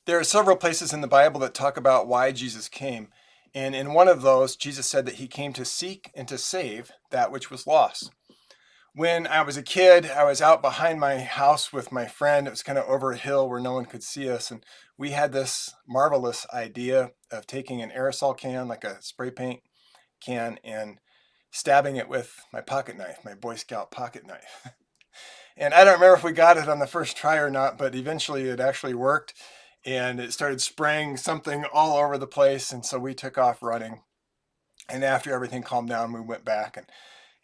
There are several places in the Bible that talk about why Jesus came. And in one of those, Jesus said that he came to seek and to save that which was lost. When I was a kid, I was out behind my house with my friend. It was kind of over a hill where no one could see us. And we had this marvelous idea of taking an aerosol can, like a spray paint can, and stabbing it with my pocket knife, my Boy Scout pocket knife. And I don't remember if we got it on the first try or not, but eventually it actually worked and it started spraying something all over the place. And so we took off running. And after everything calmed down, we went back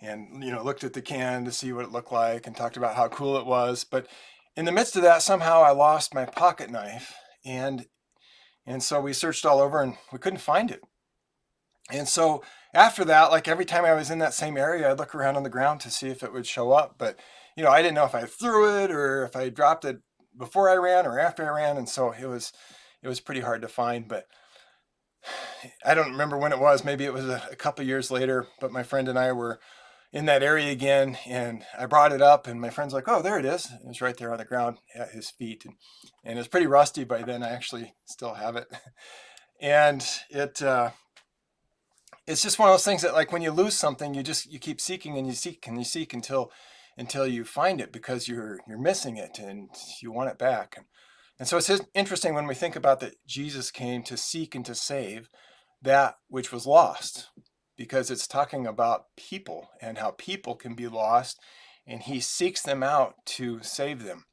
and looked at the can to see what it looked like and talked about how cool it was. But in the midst of that, somehow I lost my pocket knife, and so we searched all over and we couldn't find it. And so after that, like every time I was in that same area, I'd look around on the ground to see if it would show up. But I didn't know if I threw it or if I dropped it before I ran or after I ran, and so it was pretty hard to find. But I don't remember when it was. Maybe it was a couple years later. But my friend and I were in that area again, and I brought it up, and my friend's like, "Oh, there it is." It was right there on the ground at his feet, and it was pretty rusty by then. I actually still have it, and it's just one of those things that, like, when you lose something, you keep seeking and you seek and you seek until you find it, because you're missing it and you want it back. And so it's interesting when we think about that Jesus came to seek and to save that which was lost, because it's talking about people and how people can be lost, and he seeks them out to save them.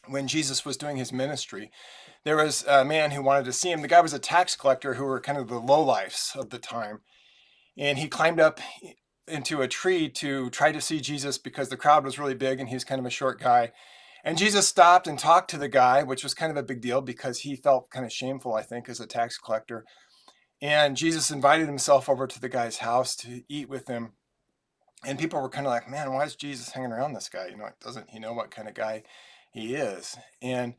When Jesus was doing his ministry, there was a man who wanted to see him. The guy was a tax collector, who were kind of the lowlifes of the time. And he climbed up into a tree to try to see Jesus because the crowd was really big and he's kind of a short guy. And Jesus stopped and talked to the guy, which was kind of a big deal because he felt kind of shameful, I think, as a tax collector. And Jesus invited himself over to the guy's house to eat with him. And people were kind of like, man, why is Jesus hanging around this guy? Doesn't he know what kind of guy he is? And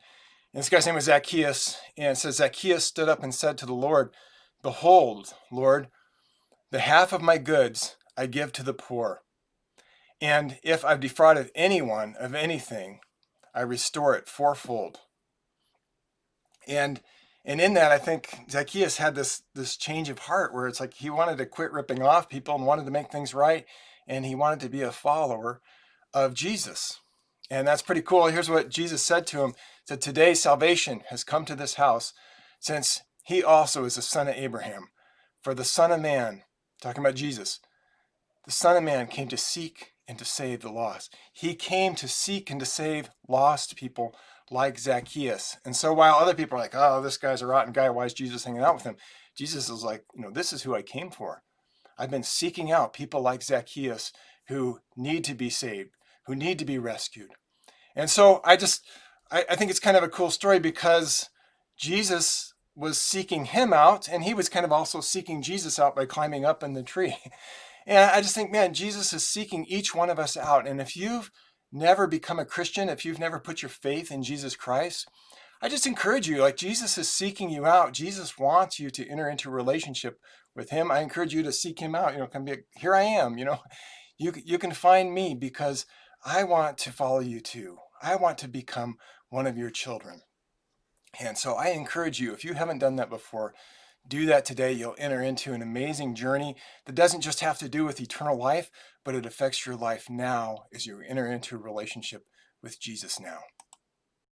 this guy's name was Zacchaeus. And it says, Zacchaeus stood up and said to the Lord, "Behold, Lord, the half of my goods I give to the poor. And if I've defrauded anyone of anything, I restore it fourfold." And in that, I think Zacchaeus had this change of heart where it's like he wanted to quit ripping off people and wanted to make things right. And he wanted to be a follower of Jesus. And that's pretty cool. Here's what Jesus said to him. He said, "Today salvation has come to this house, since he also is the son of Abraham. For the Son of Man," talking about Jesus, "the Son of Man came to seek and to save the lost." He came to seek and to save lost people like Zacchaeus. And so while other people are like, "Oh, this guy's a rotten guy, why is Jesus hanging out with him?" Jesus is like, this is who I came for. I've been seeking out people like Zacchaeus who need to be saved, who need to be rescued. And so I think it's kind of a cool story because Jesus was seeking him out, and he was kind of also seeking Jesus out by climbing up in the tree. And I just think, man, Jesus is seeking each one of us out. And if you've never become a Christian, if you've never put your faith in Jesus Christ, I just encourage you, like, Jesus is seeking you out. Jesus wants you to enter into a relationship with him. I encourage you to seek him out. Come be, here I am, you can find me because I want to follow you too. I want to become one of your children. And so I encourage you, if you haven't done that before, do that today. You'll enter into an amazing journey that doesn't just have to do with eternal life, but it affects your life now as you enter into a relationship with Jesus now.